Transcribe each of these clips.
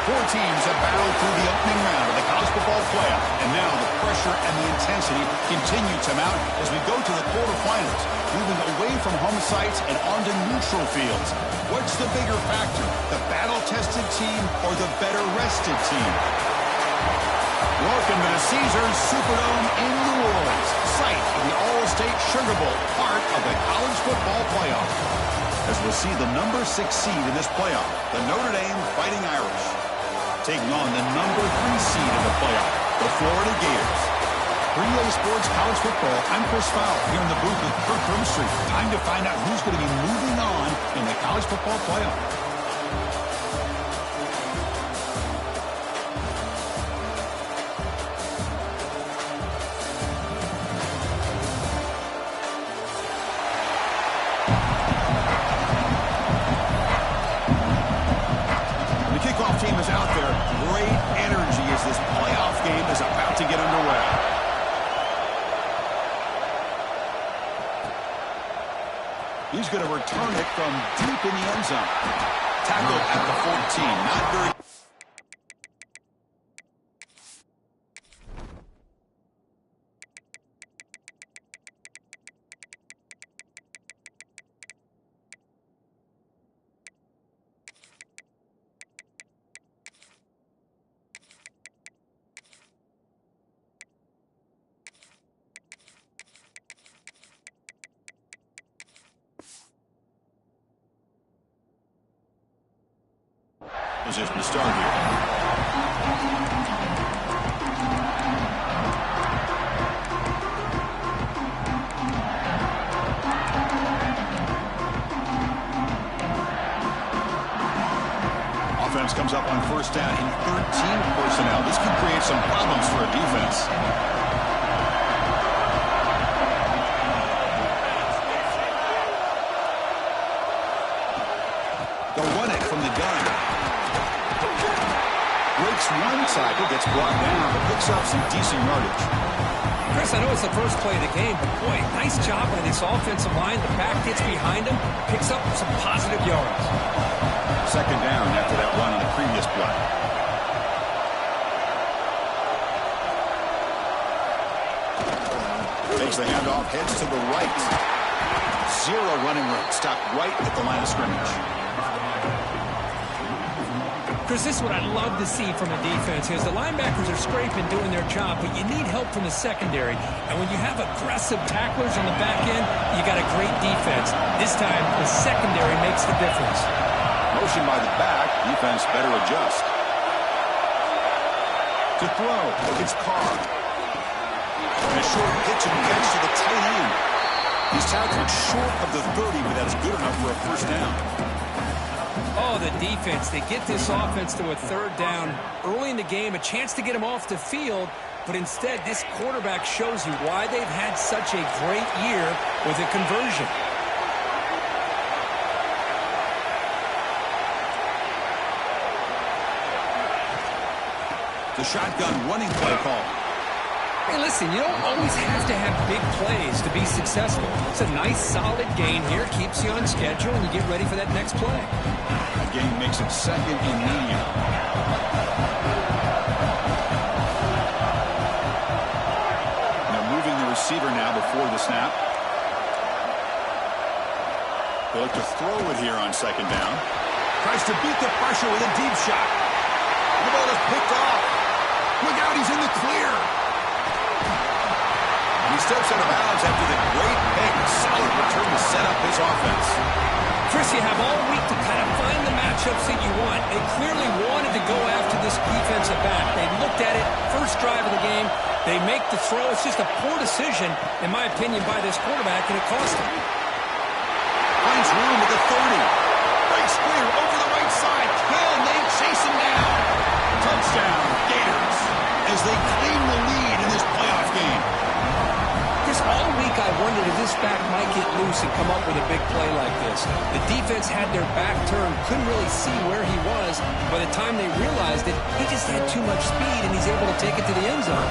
Four teams have battled through the opening round of the college football playoff, and now the pressure and the intensity continue to mount as we go to the quarterfinals, moving away from home sites and onto neutral fields. What's the bigger factor, the battle-tested team or the better-rested team? Welcome to the Caesars Superdome in New Orleans, site of the All-State Sugar Bowl, part of the college football playoff. As we'll see the number 6 seed in this playoff, the Notre Dame Fighting Irish, taking on the number 3 seed in the playoff, the Florida Gators. For EA Sports College Football, I'm Chris Fowler here in the booth with Kirk Broomstreet. Time to find out who's going to be moving on in the college football playoff. Team is out there. Great energy as this playoff game is about to get underway. He's going to return it from deep in the end zone. Tackled at the 14. Not very... Position to start here. Offense comes up on first down in 13 personnel. This can create some problems for a defense. They'll run it from the gun. Breaks one tackle, gets brought down, but picks up some decent yardage. Chris, I know it's the first play of the game, but boy, nice job by this offensive line. The back gets behind him, picks up some positive yards. Second down after that run on the previous play. Takes the handoff, heads to the right. Zero running room, stopped right at the line of scrimmage. Chris, this is what I'd love to see from a defense is the linebackers are scraping, doing their job, but you need help from the secondary. And when you have aggressive tacklers on the back end, you got a great defense. This time, the secondary makes the difference. Motion by the back, defense better adjust. To throw, it's Carr. And a short pitch and catch to the tight end. He's tackled short of the 30, but that's good enough for a first down. Oh, the defense. They get this offense to a third down early in the game, a chance to get them off the field, but instead this quarterback shows you why they've had such a great year with a conversion. The shotgun running play call. Hey, listen, you don't always have to have big plays to be successful. It's a nice, solid gain here. Keeps you on schedule, and you get ready for that next play. The gain makes it second and medium. They're moving the receiver now before the snap. They look to throw it here on second down. Tries to beat the pressure with a deep shot. The ball is picked off. Look out, he's in the clear. He steps out of bounds after the great pick. Solid return to set up his offense. Chris, you have all week to kind of find the matchups that you want. They clearly wanted to go after this defensive back. They looked at it, first drive of the game. They make the throw. It's just a poor decision, in my opinion, by this quarterback, and it cost him. Finds room at the 30. Breaks clear over the right side. Hill, and they chase him down. Touchdown, Gators, as they claim the lead in this playoff game. Chris, all week I wondered if this back might get loose and come up with a big play like this. The defense had their back turned, couldn't really see where he was. By the time they realized it, he just had too much speed, and he's able to take it to the end zone.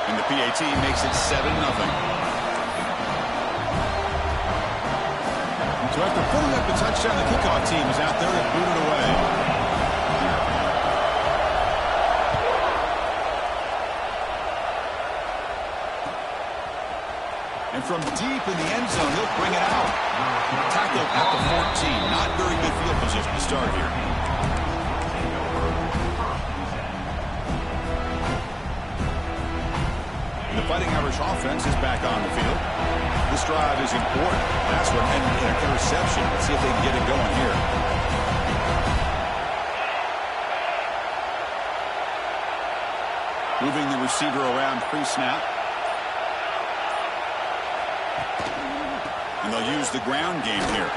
And the PAT makes it 7-0. So after putting up the touchdown, the kickoff team is out there to boot it away. And from deep in the end zone, he'll bring it out. Tackled at the 14. Not very good field position to start here. The Fighting Irish offense is back on the field. This drive is important. Last one ended in an interception. Let's see if they can get it going here. Moving the receiver around pre-snap. And they'll use the ground game here.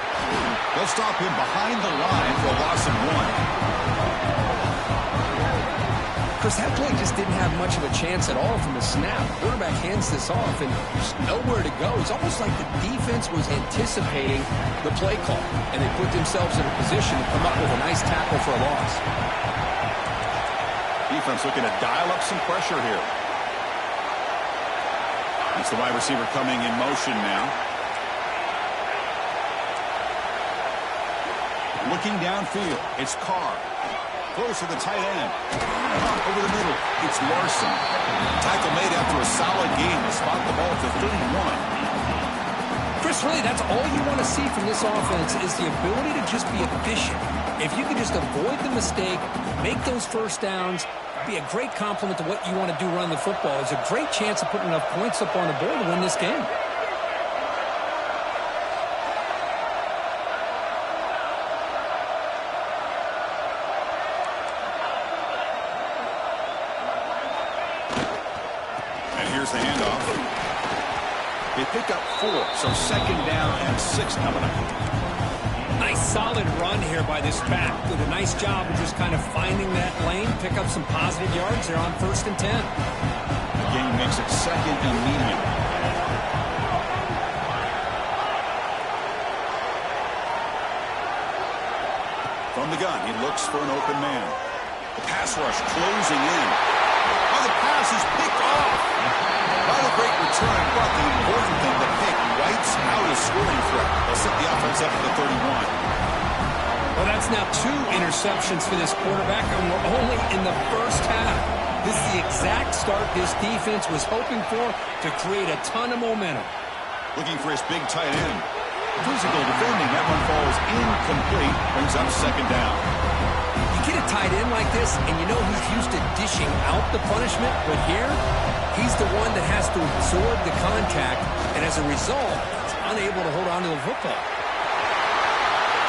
They'll stop him behind the line for a loss of 1. Chris, that play just didn't have much of a chance at all from the snap. The quarterback hands this off, and there's nowhere to go. It's almost like the defense was anticipating the play call, and they put themselves in a position to come up with a nice tackle for a loss. Defense looking to dial up some pressure here. It's the wide receiver coming in motion now. Looking downfield, it's Carr. Close to the tight end. Over the middle, it's Larson. Tackle made after a solid gain to spot the ball to 31. Chris, really, that's all you want to see from this offense is the ability to just be efficient. If you can just avoid the mistake, make those first downs, be a great compliment to what you want to do running the football. It's a great chance of putting enough points up on the board to win this game. Here's the handoff. They pick up 4, so second down and 6 coming up. Nice solid run here by this back. Did a nice job of just kind of finding that lane, pick up some positive yards. They're on 1st and 10. The game makes it 2nd and medium. From the gun, he looks for an open man. The pass rush closing in. Oh, the pass is picked off. By the great return, but the important thing, the pick wipes out a scoring threat. They'll set the offense up at the 31. Well, that's now 2 interceptions for this quarterback, and we're only in the first half. This is the exact start this defense was hoping for to create a ton of momentum. Looking for his big tight end. Physical defending. That one falls incomplete. Brings up second down. You get a tight end like this, and you know he's used to dishing out the punishment, but here, he's the one that has to absorb the contact, and as a result, he's unable to hold on to the football.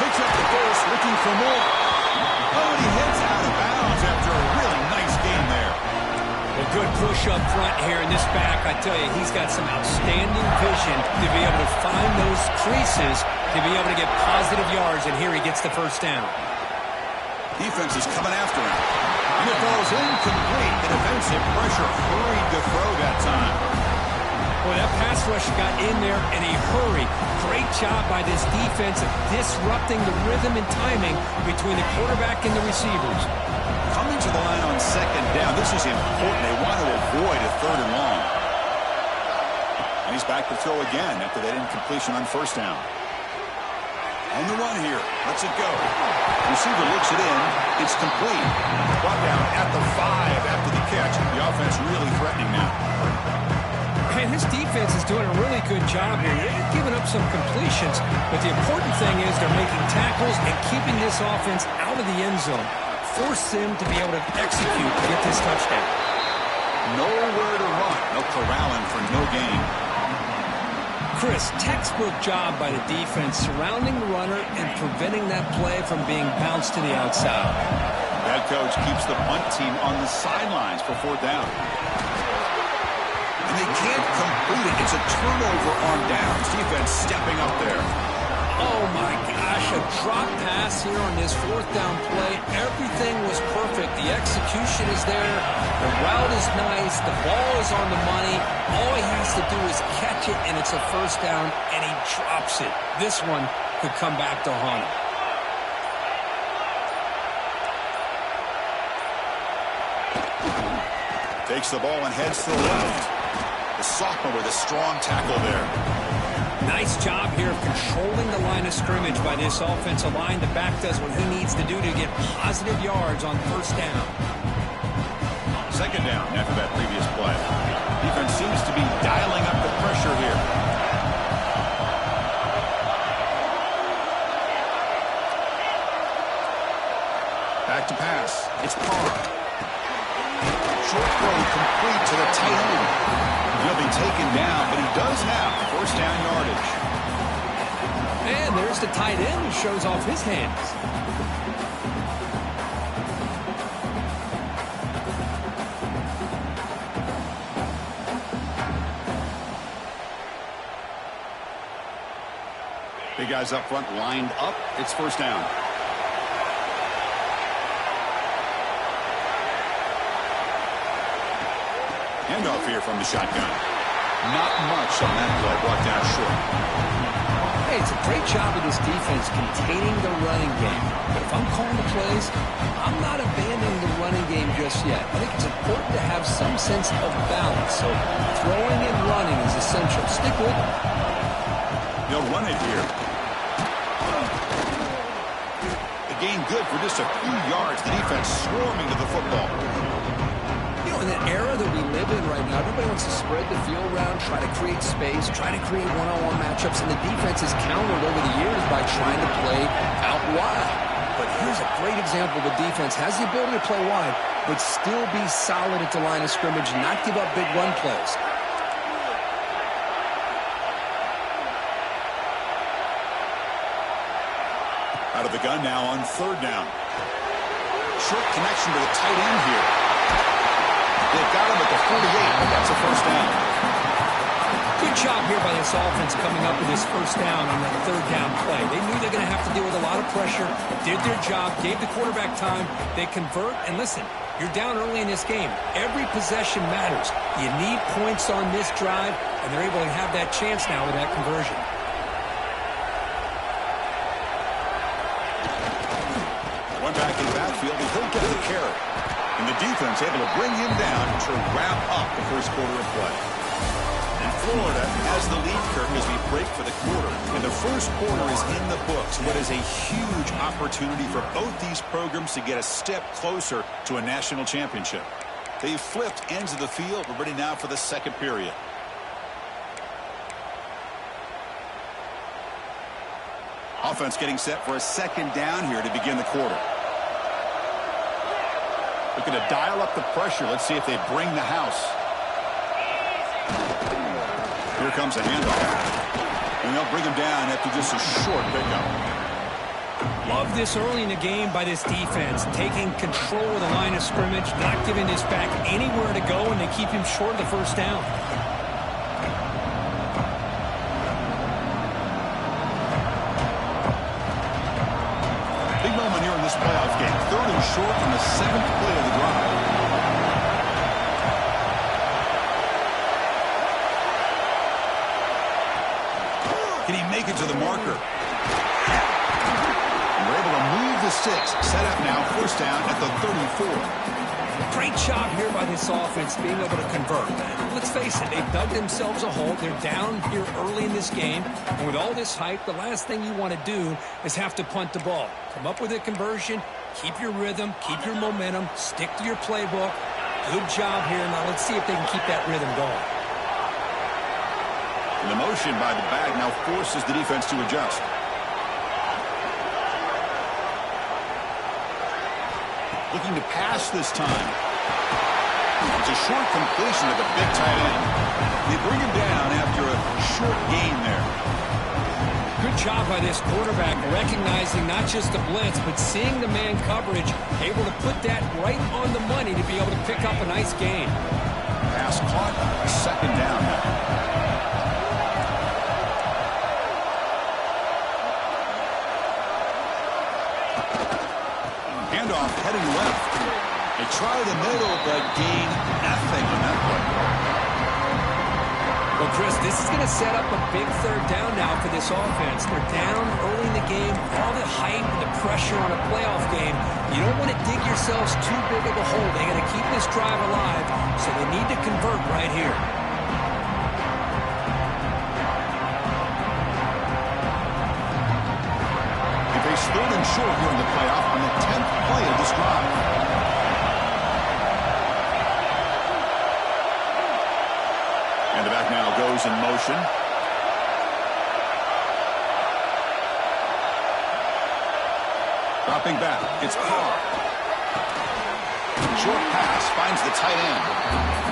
Picks up the first, looking for more. Oh, and he heads out of bounds after a really nice game there. Well, good push up front here in this back. I tell you, he's got some outstanding vision to be able to find those creases, to be able to get positive yards, and here he gets the first down. Defense is coming after him. And it falls incomplete. The defensive pressure hurried to throw that time. Boy, that pass rush got in there in a hurry. Great job by this defense of disrupting the rhythm and timing between the quarterback and the receivers. Coming to the line on second down. This is important. They want to avoid a 3rd and long. And he's back to throw again after that incompletion on first down. On the run here. Lets it go. Receiver looks it in. It's complete. Brought down at the 5 after the catch. The offense really threatening now. Man, this defense is doing a really good job here. They're giving up some completions, but the important thing is they're making tackles and keeping this offense out of the end zone. Force them to be able to execute to get this touchdown. Nowhere to run. No corralling for no gain. Chris, textbook job by the defense surrounding the runner and preventing that play from being bounced to the outside. That coach keeps the punt team on the sidelines for 4th down. And they can't complete it. It's a turnover on downs. Defense stepping up there. Oh, my gosh, a drop pass here on this 4th down play. Everything was perfect. The execution is there. The route is nice. The ball is on the money. All he has to do is catch it, and it's a 1st down, and he drops it. This one could come back to haunt him. Takes the ball and heads to the left. The sophomore with a strong tackle there. Nice job here of controlling the line of scrimmage by this offensive line. The back does what he needs to do to get positive yards on first down. Second down after that previous play. Defense seems to be dialing up the pressure here. Back to pass. It's Parr. Short throw complete to the tight end. He'll be taken down, but he does have first down yardage. And there's the tight end who shows off his hands. Big guys up front lined up. It's first down. Handoff here from the shotgun. Not much on that play. Brought down short. Hey, it's a great job of this defense containing the running game. But if I'm calling the plays, I'm not abandoning the running game just yet. I think it's important to have some sense of balance. So throwing and running is essential. Stick with it. They'll run it here. The gain good for just a few yards. The defense swarming to the football. In the era that we live in right now, everybody wants to spread the field around, try to create space, try to create one-on-one matchups, and the defense has countered over the years by trying to play out wide. But here's a great example. The defense has the ability to play wide, but still be solid at the line of scrimmage and not give up big run plays. Out of the gun now on third down. Short connection to the tight end here. They've got him at the 48, but that's a first down. Good job here by this offense coming up with this first down on that third down play. They knew they're going to have to deal with a lot of pressure, did their job, gave the quarterback time. They convert, and listen, you're down early in this game. Every possession matters. You need points on this drive, and they're able to have that chance now with that conversion. One back in the backfield, and he'll get the carry. And the defense able to bring him down to wrap up the first quarter of play. And Florida has the lead, Kirk, as we break for the quarter. And the first quarter is in the books. What is a huge opportunity for both these programs to get a step closer to a national championship. They've flipped ends of the field. We're ready now for the second period. Offense getting set for a second down here to begin the quarter. Looking to dial up the pressure. Let's see if they bring the house. Here comes a handoff. And they'll bring him down after just a short pickup. Love this early in the game by this defense. Taking control of the line of scrimmage, not giving this back anywhere to go, and they keep him short of the first down. Big moment here in this playoff game. Third and short on the seventh play of the drive. Can he make it to the marker? And we're able to move the sticks. Set up now, first down at the 34. Great job here by this offense being able to convert. Let's face it, they've dug themselves a hole. They're down here early in this game. And with all this hype, the last thing you want to do is have to punt the ball. Come up with a conversion, keep your rhythm, keep your momentum, stick to your playbook. Good job here. Now let's see if they can keep that rhythm going. And the motion by the back now forces the defense to adjust. Looking to pass this time. It's a short completion to the big tight end. They bring him down after a short gain there. Good job by this quarterback, recognizing not just the blitz, but seeing the man coverage, able to put that right on the money to be able to pick up a nice gain. Pass caught, second down now. Handoff heading left. They try the middle, but gain nothing on that play. Well, Chris, this is going to set up a big third down now for this offense. They're down early in the game. All the hype and the pressure on a playoff game. You don't want to dig yourselves too big of a hole. They got to keep this drive alive, so they need to convert right here. It's 3rd and short here in the playoff on the 10th play of this drive. And the back now goes in motion. Dropping back, it's Carr. Short pass finds the tight end.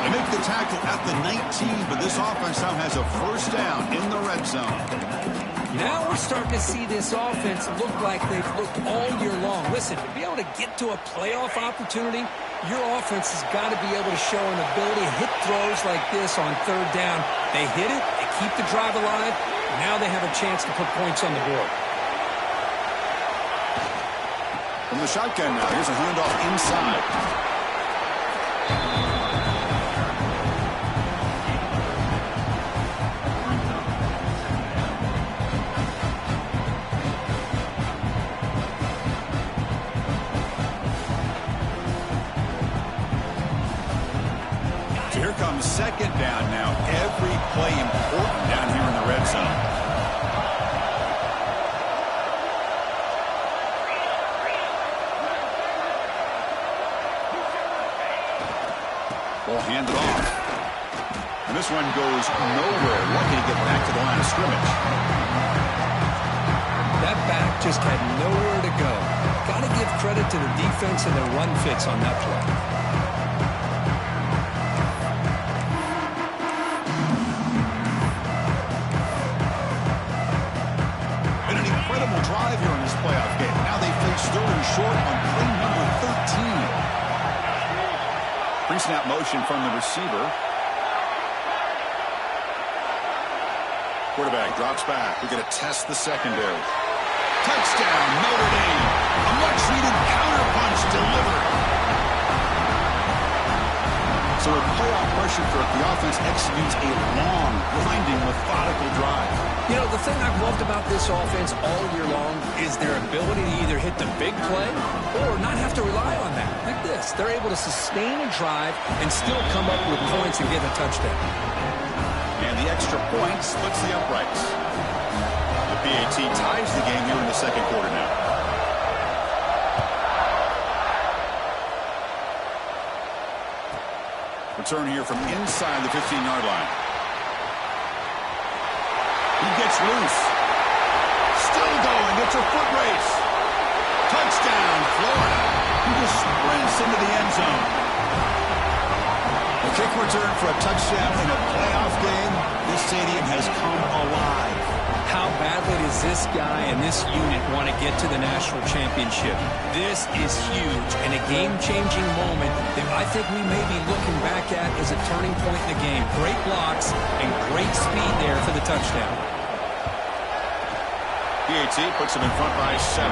They make the tackle at the 19, but this offense now has a first down in the red zone. Now we're starting to see this offense look like they've looked all year long. Listen, to be able to get to a playoff opportunity, your offense has got to be able to show an ability to hit throws like this on 3rd down. They hit it, they keep the drive alive, now they have a chance to put points on the board. From the shotgun now, here's a handoff inside. Here comes 2nd down now. Every play important down here in the red zone. Ball handed off. And this one goes nowhere. Lucky to get back to the line of scrimmage. That back just had nowhere to go. Got to give credit to the defense and their run fits on that play. Drive here in this playoff game. Now they face 3rd and short on play number 13. Pre-snap motion from the receiver. Quarterback drops back. We're going to test the secondary. Touchdown, Notre Dame. A much-needed counterpunch delivered. So with playoff pressure for the offense executes a long, grinding, methodical drive. You know, the thing I've loved about this offense all year long is their ability to either hit the big play or not have to rely on that. Like this, they're able to sustain a drive and still come up with points and get a touchdown. And the extra point splits the uprights. The PAT ties the game here in the 2nd quarter now. Return here from inside the 15-yard line. He gets loose. Still going. It's a foot race. Touchdown, Florida. He just sprints into the end zone. The kick return for a touchdown in a playoff game. This stadium has come alive. How badly does this guy and this unit want to get to the national championship? This is huge and a game-changing moment that I think we may be looking back at as a turning point in the game. Great blocks and great speed there for the touchdown. PAT puts him in front by 7.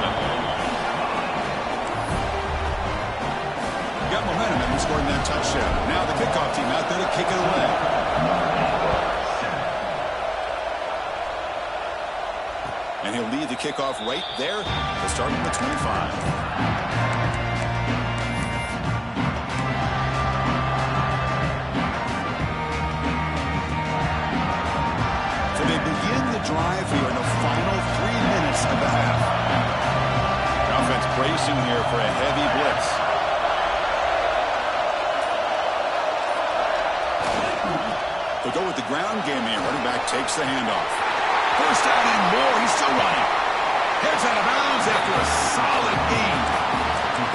Got momentum and scoring that touchdown. Now the kickoff team out there to kick it away. And he'll lead the kickoff right there to start at the 25. So they begin the drive here in the final 3 minutes of the half. The offense bracing here for a heavy blitz. They'll go with the ground game here. Running back takes the handoff. First down and more. He's still running. Heads out of bounds after a solid gain.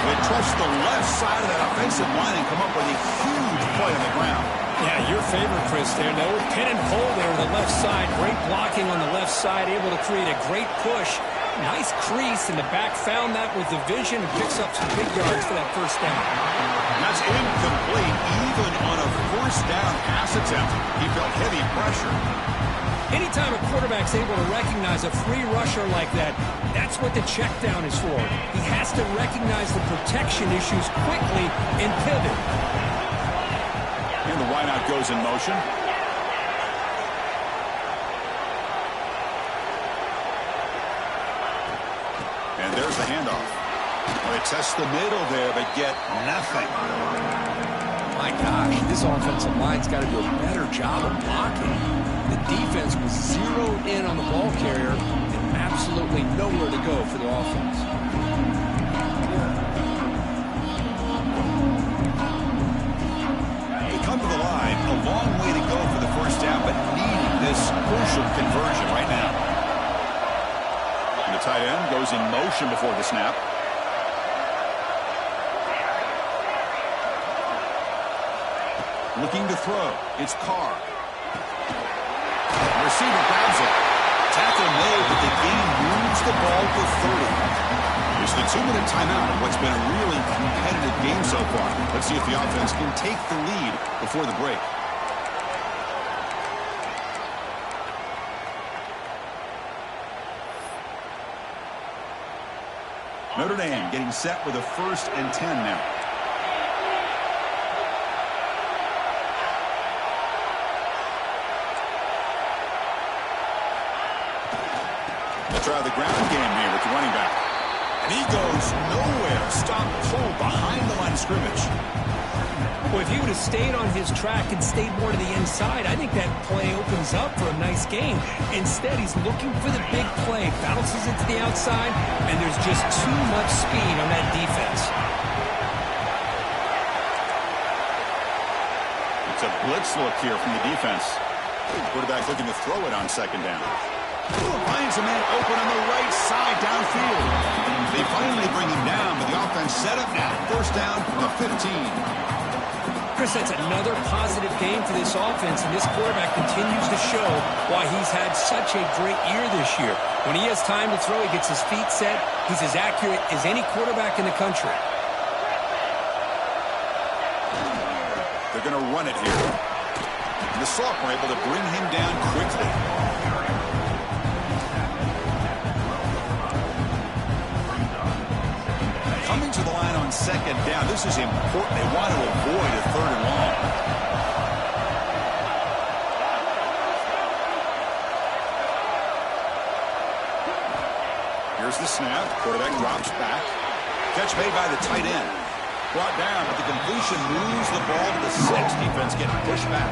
They trust the left side of that offensive line and come up with a huge play on the ground. Yeah, your favorite, Chris, there. No pin and pull there on the left side. Great blocking on the left side. Able to create a great push. Nice crease, and the back found that with the vision and picks up some big yards for that first down. And that's incomplete. Even on a first down pass attempt, he felt heavy pressure. Anytime a quarterback's able to recognize a free rusher like that, that's what the check down is for. He has to recognize the protection issues quickly and pivot. And the wideout goes in motion. And there's the handoff. Well, they test the middle there, but get nothing. My gosh, this offensive line's got to do a better job of blocking. The defense was zeroed in on the ball carrier and absolutely nowhere to go for the offense. They come to the line, a long way to go for the first down, but needing this crucial conversion right now. And the tight end goes in motion before the snap. Looking to throw. It's Carr. The receiver grabs it. Tackle made, but the game moves the ball to 30. It's the 2-minute timeout of what's been a really competitive game so far. Let's see if the offense can take the lead before the break. Notre Dame getting set with a 1st and 10 now. Try the ground game here with the running back. And he goes nowhere. Stop pulled behind the line of scrimmage. Well, if he would have stayed on his track and stayed more to the inside, I think that play opens up for a nice game. Instead, he's looking for the big play. Bounces it to the outside, and there's just too much speed on that defense. It's a blitz look here from the defense. Quarterback looking to throw it on 2nd down. Finds a man open on the right side downfield. They finally bring him down, but the offense set up now. 1st down from the 15. Chris, that's another positive game for this offense, and this quarterback continues to show why he's had such a great year this year. When he has time to throw, he gets his feet set. He's as accurate as any quarterback in the country. They're going to run it here. And the Soft were able to bring him down quickly. Coming to the line on 2nd down. This is important. They want to avoid a 3rd and long. Here's the snap. Quarterback drops back. Catch made by the tight end. Brought down, but the completion moves the ball to the 6. Defense getting pushed back.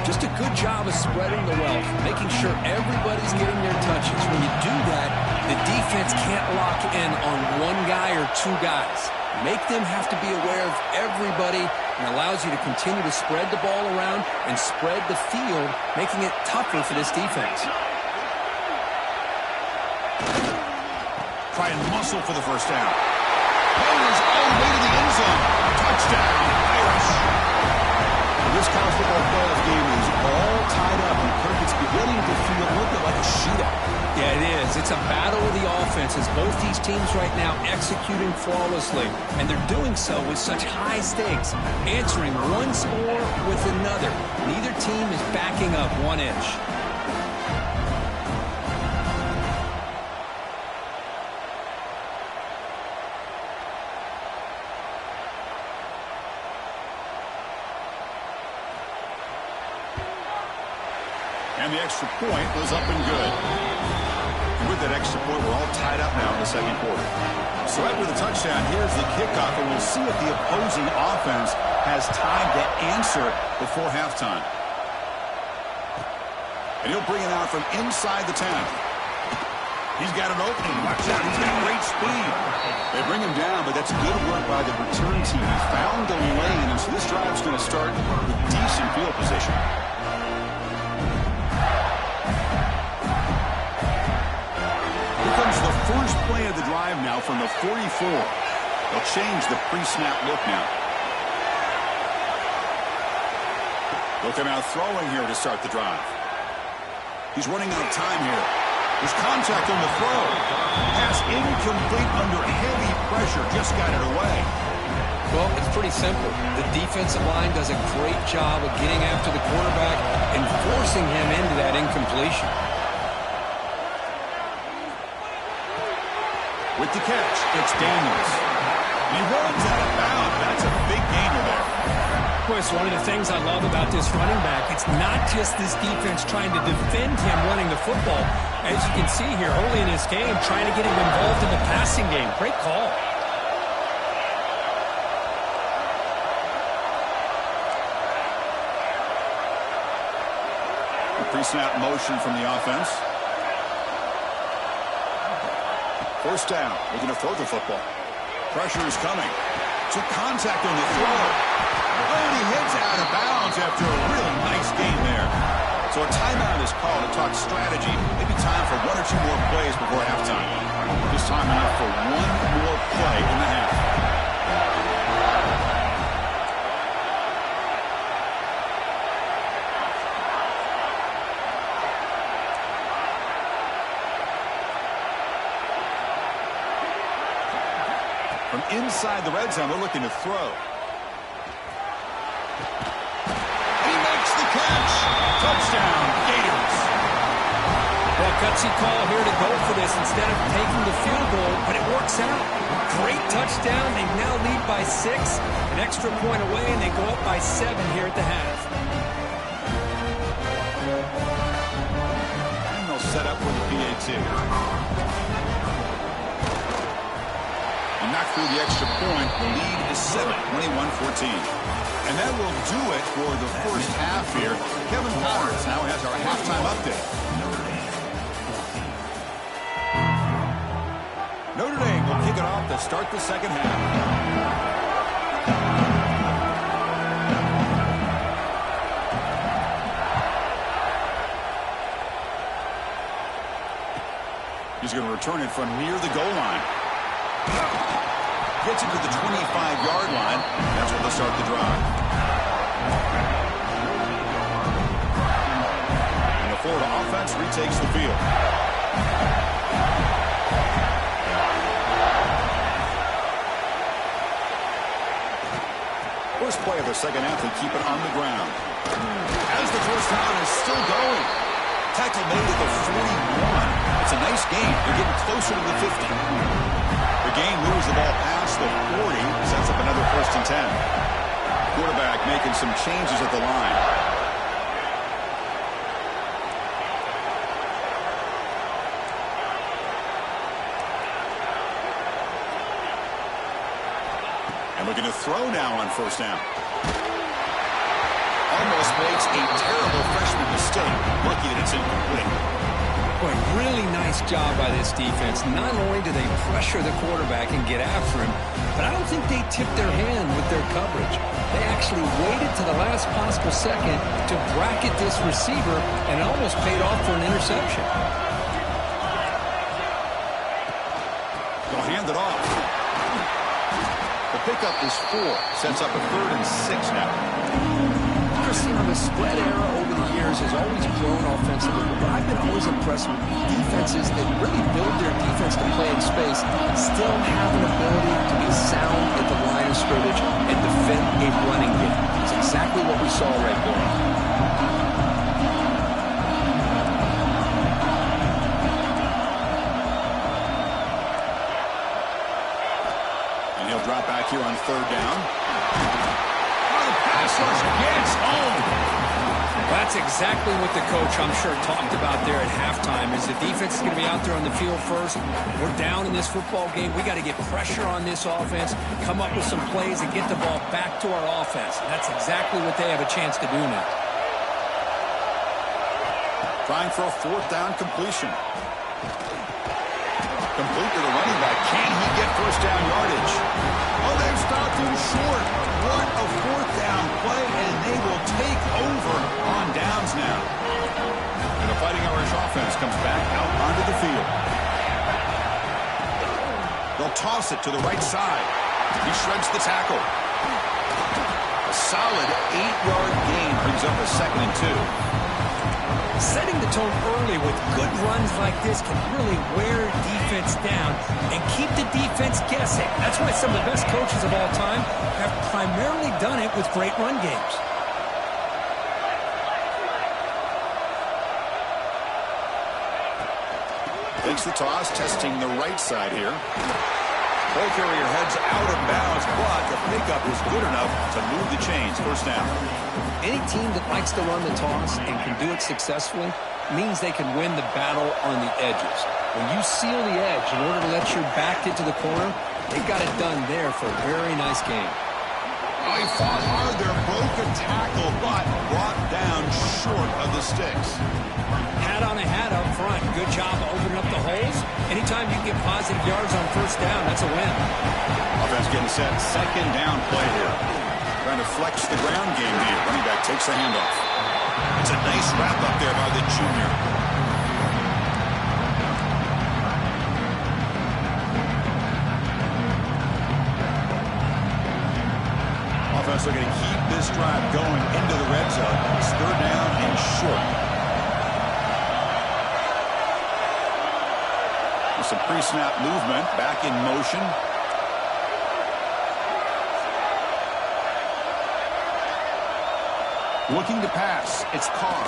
Just a good job of spreading the wealth, making sure everybody's getting their touches. When you do that, the defense can't lock in on one guy or 2 guys. Make them have to be aware of everybody, and allows you to continue to spread the ball around and spread the field, making it tougher for this defense. Try and muscle for the 1st down. Players all the way to the end zone. Touchdown, Irish. This college football playoff game is all tied up, and Kirk, it's beginning to feel a little bit like a shootout. Yeah, it is. It's a battle of the offenses. Both these teams right now executing flawlessly, and they're doing so with such high stakes, answering one score with another. Neither team is backing up 1 inch. And the extra point was up and good. And with that extra point, we're all tied up now in the 2nd quarter. So after the touchdown, here's the kickoff, and we'll see if the opposing offense has time to answer before halftime. And he'll bring it out from inside the 10. He's got an opening. Watch out. He's got great speed. They bring him down, but that's good work by the return team. He found the lane, and so this drive's going to start with decent field position. The first play of the drive now from the 44. They'll change the pre-snap look now. They'll come out throwing here to start the drive. He's running out of time here. There's contact on the throw. Pass incomplete under heavy pressure. Just got it away. Well, it's pretty simple. The defensive line does a great job of getting after the quarterback and forcing him into that incompletion. With the catch, it's Daniels. He runs out of bounds. That's a big gainer there. Of course, one of the things I love about this running back, it's not just this defense trying to defend him running the football. As you can see here early in this game, trying to get him involved in the passing game. Great call. The pre-snap motion from the offense. First down, looking to throw the football. Pressure is coming. Took contact on the throw. And he heads out of bounds after a really nice game there. So a timeout is called to talk strategy. Maybe time for one or two more plays before halftime. This time enough for one more play in the half. From inside the red zone, they're looking to throw. He makes the catch. Touchdown, Gators. Well, gutsy call here to go for this instead of taking the field goal, but it works out. Great touchdown. They now lead by 6. An extra point away, and they go up by 7 here at the half. And they'll set up for the PAT. Knock through the extra point. The lead is 7, 21-14. And that will do it for the first half here. Kevin Powers now has our halftime update. Notre Dame will kick it off to start the second half. He's going to return it from near the goal line. Gets it to the 25-yard line. That's where they'll start the drive. And the Florida offense retakes the field. First play of the second half, they keep it on the ground. As the first down is still going. Tackle made at the 41. It's a nice game. They're getting closer to the 50. The game moves the ball past the 40, sets up another 1st and 10. Quarterback making some changes at the line. And looking to throw now on first down. Almost makes a terrible freshman mistake. Lucky that it's incomplete. Boy, really nice job by this defense. Not only do they pressure the quarterback and get after him, but I don't think they tipped their hand with their coverage. They actually waited to the last possible second to bracket this receiver, and it almost paid off for an interception. They'll hand it off. The pickup is 4. Sets up a 3rd and 6 now. The spread era over the years has always grown offensively, but I've been always impressed with defenses that really build their defense to play in space, still have an ability to be sound at the line of scrimmage and defend a running game. It's exactly what we saw right there. And he'll drop back here on 3rd down. Pass rush gets home. That's exactly what the coach, I'm sure, talked about there at halftime, is the defense is going to be out there on the field first. We're down in this football game. We got to get pressure on this offense, come up with some plays, and get the ball back to our offense. And that's exactly what they have a chance to do now. Trying for a 4th down completion. Complete to the running back. Can he get first down yardage? Oh, they've stopped him short. What a 4th down play, and they will take over on downs now. And the Fighting Irish offense comes back out onto the field. They'll toss it to the right side. He shreds the tackle. A solid 8-yard gain brings up a 2nd and 2. Setting the tone early with good runs like this can really wear defense down and keep the defense guessing. That's why some of the best coaches of all time have primarily done it with great run games. Takes the toss, testing the right side here. Ball carrier heads out of bounds, but the pickup is good enough to move the chains. First down. Any team that likes to run the toss and can do it successfully means they can win the battle on the edges. When you seal the edge in order to let your back get to the corner, they got it done there for a very nice game. Oh, he fought hard there, broke a tackle, but brought down short of the sticks. Hat on a hat up front. Good job opening up the holes, and he took anytime you get positive yards on first down, that's a win. Offense getting set. Second down play here. Trying to flex the ground game here. Running back takes the handoff. It's a nice wrap up there by the junior. Offense looking to keep this drive going into the red zone. It's third down and short. Some pre-snap movement, back in motion. Looking to pass, it's Carr.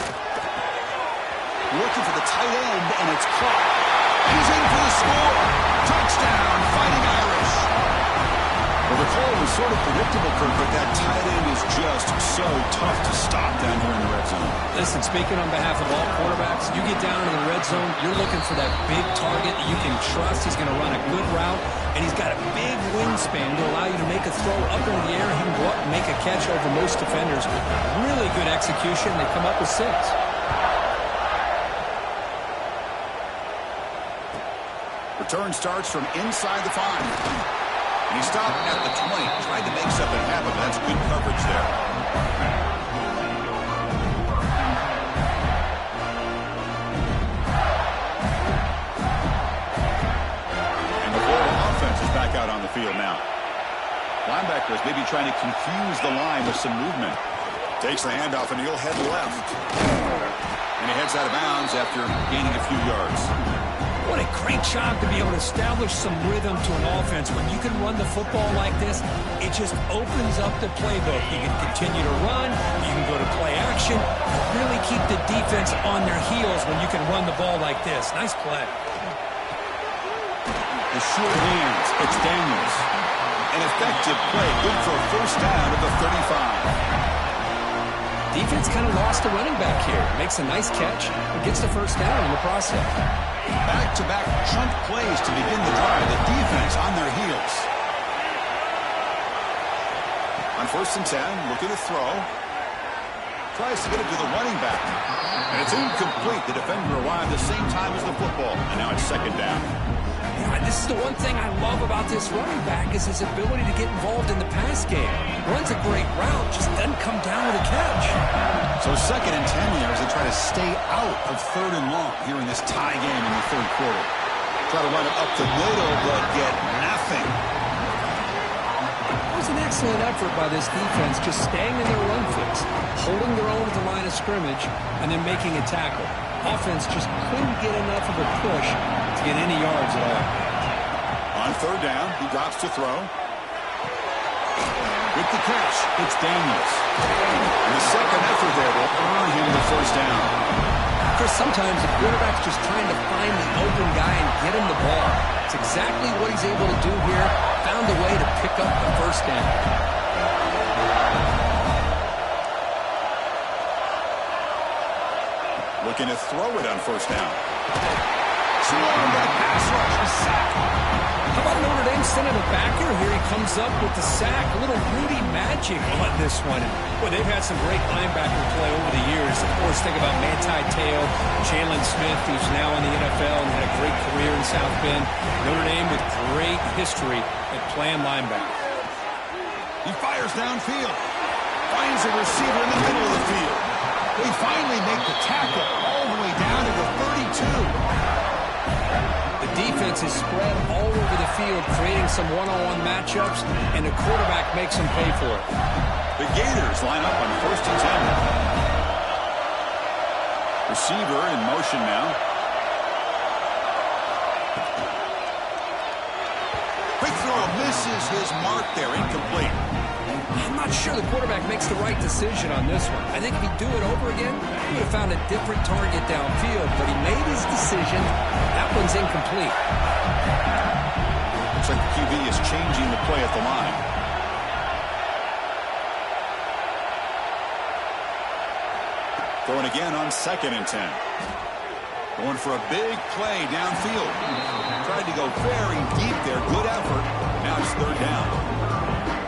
Looking for the tight end, and it's caught. He's in for the score. Touchdown, Fighting Irish. Well, the call was sort of predictable, Kirk, but that tight end is just so tough to stop down here in the red zone. Listen, speaking on behalf of all quarterbacks, you get down in the red zone, you're looking for that big target that you can trust. He's going to run a good route, and he's got a big wingspan to allow you to make a throw up in the air. He can go up and make a catch over most defenders. Really good execution. They come up with 6. Return starts from inside the 5. And he stopped at the 20. Tried to make something happen. That's good coverage there. And the Florida offense is back out on the field now. Linebackers maybe trying to confuse the line with some movement. Takes the handoff, and he'll head left. And he heads out of bounds after gaining a few yards. What a great job to be able to establish some rhythm to an offense. When you can run the football like this, it just opens up the playbook. You can continue to run. You can go to play action. Really keep the defense on their heels when you can run the ball like this. Nice play. The short hands. It's Daniels. An effective play. Good for a first down at the 35. Defense kind of lost the running back here. Makes a nice catch and gets the first down in the process. Back-to-back chunk plays to begin the drive. The defense on their heels. On first and 10, looking to throw. Tries to get it to the running back. And it's incomplete. The defender arrived the same time as the football. And now it's second down. Yeah, this is the one thing I love about this running back is his ability to get involved in the pass game. Runs a great route, just doesn't come down with a catch. So second and 10 here as they try to stay out of third and long here in this tie game in the third quarter. Try to run it up the middle, but get nothing. It was an excellent effort by this defense, just staying in their run fix, holding their own at the line of scrimmage, and then making a tackle. Offense just couldn't get enough of a push to get any yards at all. On third down, he drops to throw. With the catch, it's Daniels. And the second effort there will earn him the first down. Chris, sometimes the quarterback's just trying to find the open guy and get him the ball. It's exactly what he's able to do here. Found a way to pick up the first down. Looking to throw it on first down. Swung that pass rush, a sack. How about Notre Dame sending a backer? Here he comes up with the sack. A little Rudy magic on this one. Boy, they've had some great linebacker play over the years. Of course, think about Manti Te'o, Jalen Smith, who's now in the NFL and had a great career in South Bend. Notre Dame with great history at playing linebacker. He fires downfield. Finds a receiver in the middle of the field. They finally make the tackle all the way down to the 32. The defense is spread all over the field, creating some one-on-one matchups, and the quarterback makes them pay for it. The Gators line up on first and 10. Receiver in motion now. Quick throw misses his mark there, incomplete. I'm not sure the quarterback makes the right decision on this one. I think if he'd do it over again, he would have found a different target downfield, but he made his decision. That one's incomplete. Looks like the QB is changing the play at the line. Throwing again on second and 10. Going for a big play downfield. Tried to go very deep there. Good effort. Now it's third down.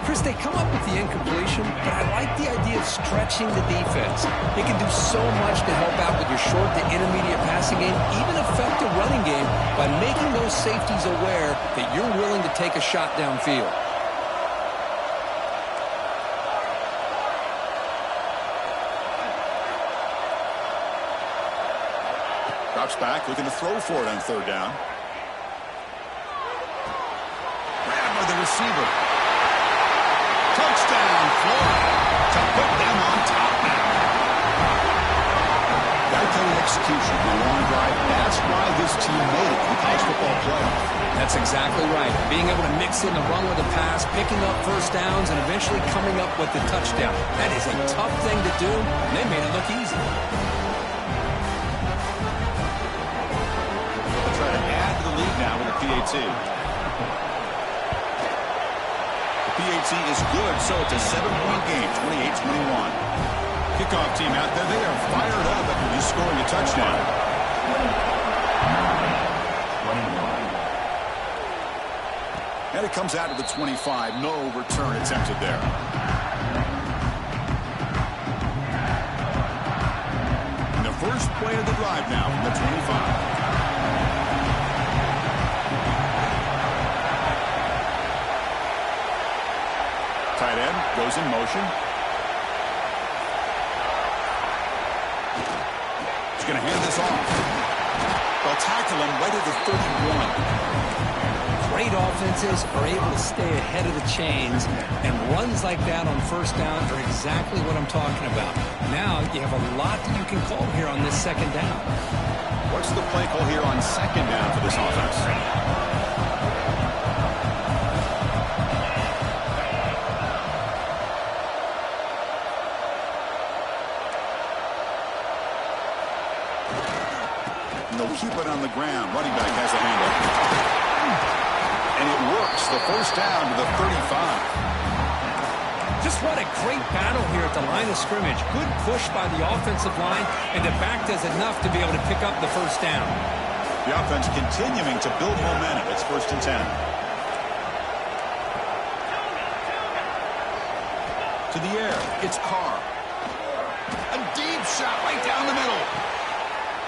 Chris, they come up with the incompletion, but I like the idea of stretching the defense. It can do so much to help out with your short to intermediate passing game, even affect the running game by by making those safeties aware that you're willing to take a shot downfield. Drops back, looking to throw for it on third down. Grab by the receiver. Touchdown, Florida, to put them on top now. Got-to execution on a long drive. That's why this team made it to the college football playoff. That's exactly right. Being able to mix in the run with the pass, picking up first downs, and eventually coming up with the touchdown. That is a tough thing to do, and they made it look easy. They'll try to add to the lead now with a PAT. The PAT is good, so it's a 7-point game, 28-21. Kickoff team out there, they are fired up after just scoring a touchdown. And it comes out to the 25. No return attempted there. And the first play of the drive now from the 25. Tight end goes in motion. He's going to hand this off. They'll tackle him right at the 31. Great offenses are able to stay ahead of the chains, and runs like that on first down are exactly what I'm talking about. Now you have a lot that you can call here on this second down. What's the play call here on second down for this offense? And they'll keep it on the ground. Running back has a handoff. And it works. The first down to the 35. Just what a great battle here at the line of scrimmage. Good push by the offensive line, and the back does enough to be able to pick up the first down. The offense continuing to build momentum. It's 1st and 10. To the air. It's Carr. A deep shot right down the middle.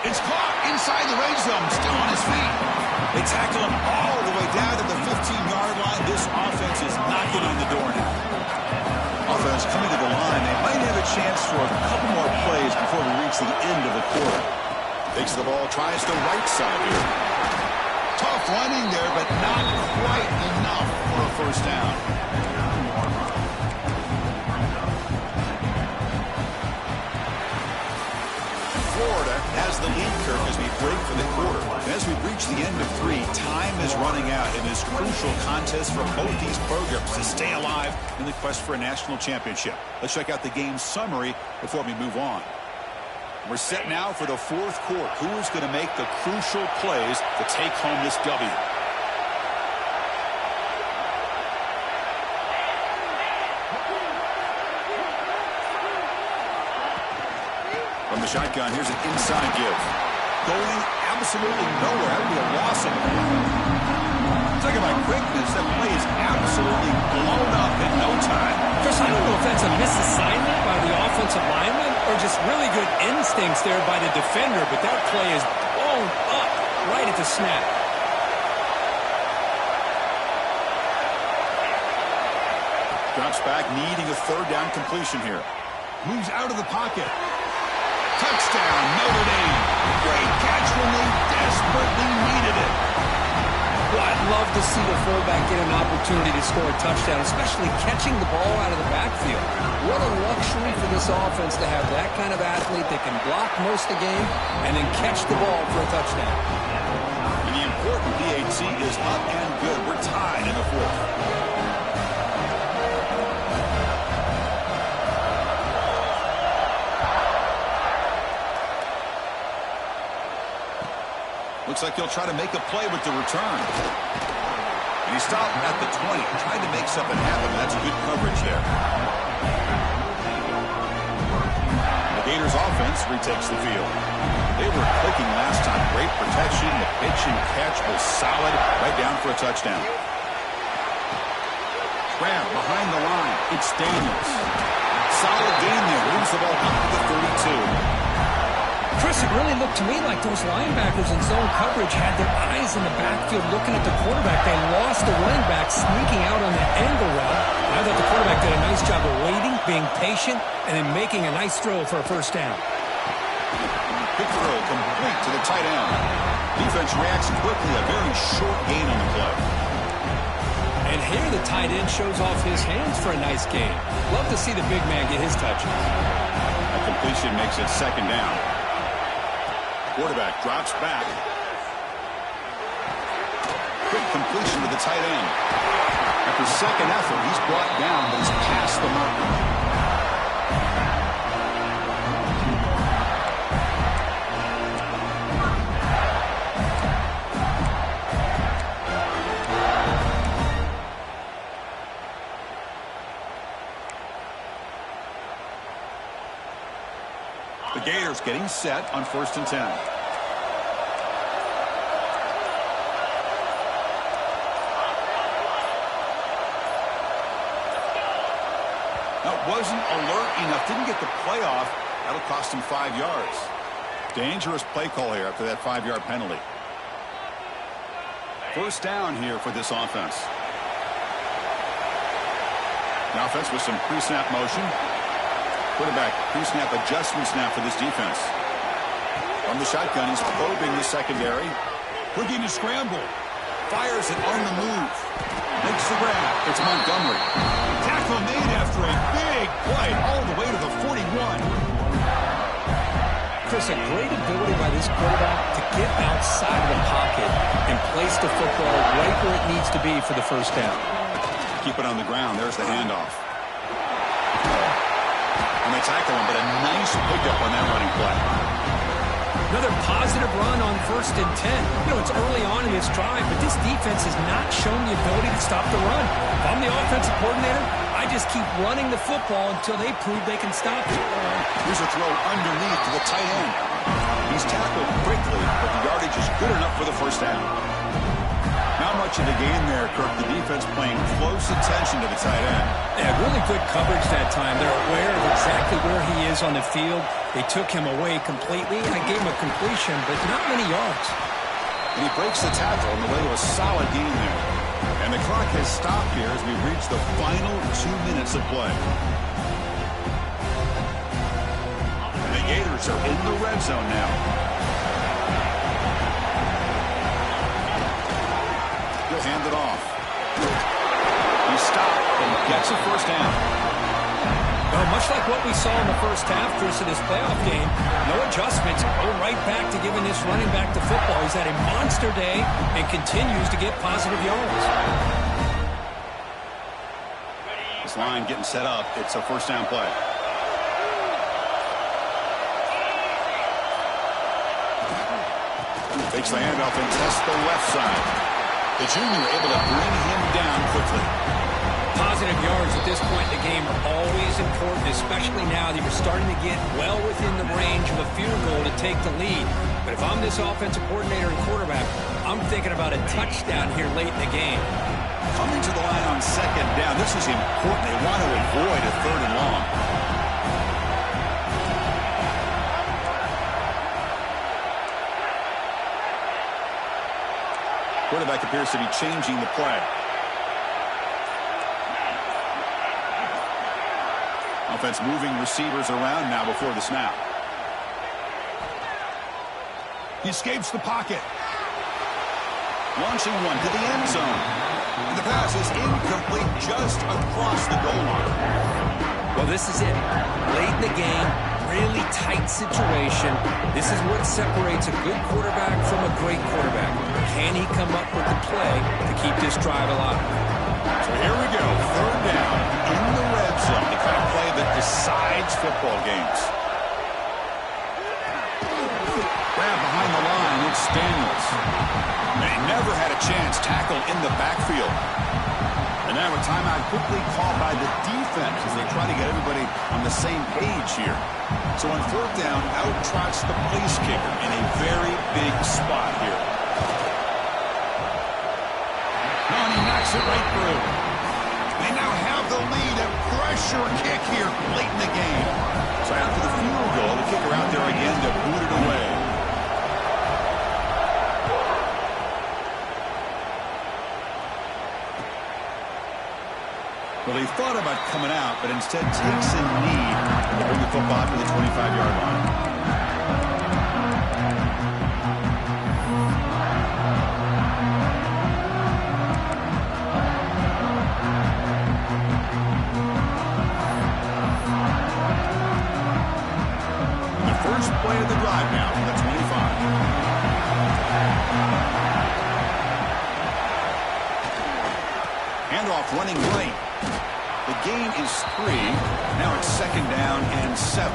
It's caught inside the range zone. Still on his feet. They tackle him all the way down to the 15-yard line. This offense is knocking on the door now. Offense coming to the line. They might have a chance for a couple more plays before we reach the end of the quarter. Takes the ball, tries the right side here. Tough running there, but not quite enough for a first down. Florida has the lead curve as we break for the quarter. And as we reach the end of 3, time is running out in this crucial contest for both these programs to stay alive in the quest for a national championship. Let's check out the game summary before we move on. We're set now for the 4th quarter. Who is going to make the crucial plays to take home this W? From the shotgun, here's an inside give. Going absolutely nowhere. That would be a loss of talk about quickness. That play is absolutely blown up in no time. Chris, I don't know if that's a misassignment by the offensive lineman or just really good instincts there by the defender, but that play is blown up right at the snap. Drops back, needing a 3rd down completion here. Moves out of the pocket. Touchdown, Notre Dame. Great catch when they desperately needed it. Well, I'd love to see the fullback get an opportunity to score a touchdown, especially catching the ball out of the backfield. What a luxury for this offense to have that kind of athlete that can block most of the game and then catch the ball for a touchdown. And the important PAT is up and good. We're tied in the 4th. Looks like he'll try to make a play with the return. And he stopped at the 20, trying to make something happen. That's good coverage there. The Gators offense retakes the field. They were clicking last time. Great protection. The pitch and catch was solid. Right down for a touchdown. Grab behind the line. It's Daniels. Solid gain there. Moves the ball up to the 32. Chris, it really looked to me like those linebackers in zone coverage had their eyes in the backfield looking at the quarterback. They lost the running back sneaking out on that angle route. I thought the quarterback did a nice job of waiting, being patient, and then making a nice throw for a first down. Big throw complete to the tight end. Defense reacts quickly, a very short gain on the play. And here the tight end shows off his hands for a nice gain. Love to see the big man get his touches. A completion makes it second down. Quarterback drops back. Quick completion to the tight end. After second effort, he's brought down, but he's past the marker. The Gators getting set on 1st and 10. That wasn't alert enough. Didn't get the play off. That'll cost him 5 yards. Dangerous play call here after that 5-yard penalty. First down here for this offense. The offense with some pre-snap motion. Quarterback pre-snap adjustment snap for this defense. From the shotgun, he's probing the secondary. Looking to scramble. Fires it on the move. Makes the grab. It's Montgomery. Tackle made after a big play all the way to the 41. Chris, a great ability by this quarterback to get outside of the pocket and place the football right where it needs to be for the first down. Keep it on the ground. There's the handoff. And they tackle him, but a nice pickup on that running play. Another positive run on 1st and 10. You know, it's early on in this drive, but this defense has not shown the ability to stop the run. If I'm the offensive coordinator, I just keep running the football until they prove they can stop it. Here's a throw underneath to the tight end. He's tackled quickly, but the yardage is good enough for the first down. Not much of the game there, Kirk. The defense paying close attention to the tight end. Yeah, really good coverage that time. They're aware of exactly where he is on the field. They took him away completely. I gave him a completion, but not many yards. And he breaks the tackle on the way to a solid gain there. And the clock has stopped here as we reach the final 2 minutes of play. And the Gators are in the red zone now. He'll hand it off. He stopped and gets a first down. Well, much like what we saw in the first half, Chris, of this playoff game, no adjustments. Go right back to giving this running back the football. He's had a monster day and continues to get positive yards. This line getting set up. It's a first down play. Takes the handoff and tests the left side. The junior able to bring him down quickly. Positive yards at this point in the game are always important, especially now that you're starting to get well within the range of a field goal to take the lead. But if I'm this offensive coordinator and quarterback, I'm thinking about a touchdown here late in the game. Coming to the line on second down. This is important. They want to avoid a 3rd and long. Quarterback appears to be changing the play. Offense moving receivers around now before the snap. He escapes the pocket. Launching one to the end zone. And the pass is incomplete just across the goal line. Well, this is it. Late in the game, really tight situation. This is what separates a good quarterback from a great quarterback. Can he come up with the play to keep this drive alive? So here we go. 3rd down in the red zone. The kind of play that decides football games. Grab behind the line. It's Daniels. They never had a chance. Tackle in the backfield. And now a timeout quickly called by the defense as they try to get everybody on the same page here. So on 4th down, out trots the place kicker in a very big spot here. No, and he knocks it right through. And They now have the lead. A pressure kick here late in the game. So after the field goal, the kicker out there again to boot it away. Well, he thought about coming out, but instead takes a knee to bring the football to the 25-yard line. First play of the drive now from the 25. Handoff running right. The gain is 3. Now it's 2nd down and 7.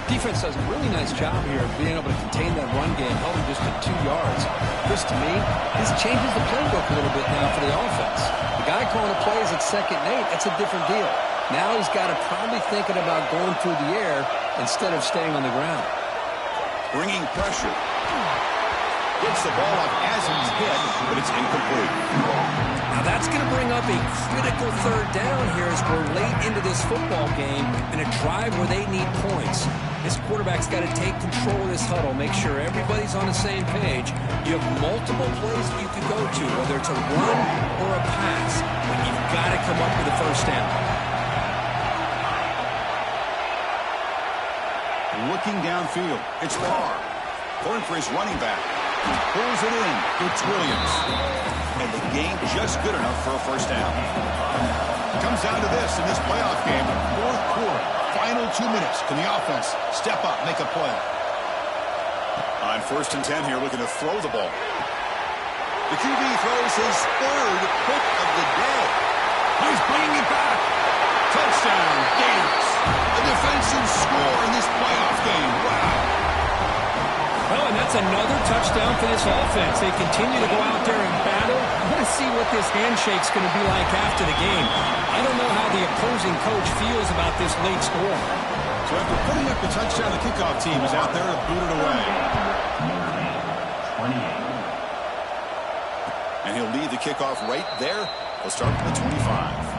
Defense does a really nice job here of being able to contain that run game, held him just at 2 yards. This, to me, this changes the playbook a little bit now for the offense. The guy calling the plays at 2nd and 8, that's a different deal. Now he's got to probably thinking about going through the air instead of staying on the ground. Bringing pressure. Gets the ball up as he's hit, but it's incomplete. Now that's going to bring up a critical 3rd down here as we're late into this football game in a drive where they need points. This quarterback's got to take control of this huddle, make sure everybody's on the same page. You have multiple plays that you can go to, whether it's a run or a pass, but you've got to come up with a 1st down. Looking downfield. It's far. Going for his running back. He pulls it in. It's Williams. And the gain just good enough for a 1st down. Comes down to this in this playoff game. 4th quarter. Final 2 minutes. Can the offense step up, make a play? On 1st and 10 here, looking to throw the ball. The QB throws his 3rd pick of the day. He's bringing it back. Touchdown, Gators. A defensive score in this playoff game. Wow. Well, and that's another touchdown for this offense. They continue to go out there and battle. I want to see what this handshake's going to be like after the game. I don't know how the opposing coach feels about this late score. So after putting up the touchdown, the kickoff team is out there to boot it away. 28. And he'll lead the kickoff right there. He'll start from the 25.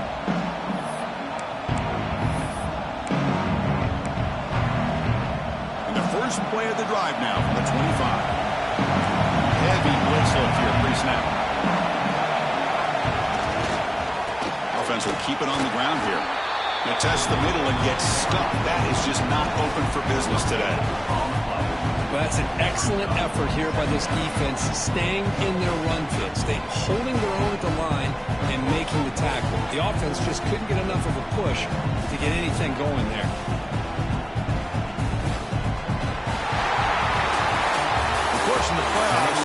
First play of the drive now from the 25. Heavy blitz look here pre-snap. Offense will keep it on the ground here. They test the middle and get stuck. That is just not open for business today. Well, that's an excellent effort here by this defense, staying in their run fits. They holding their own at the line and making the tackle. The offense just couldn't get enough of a push to get anything going there.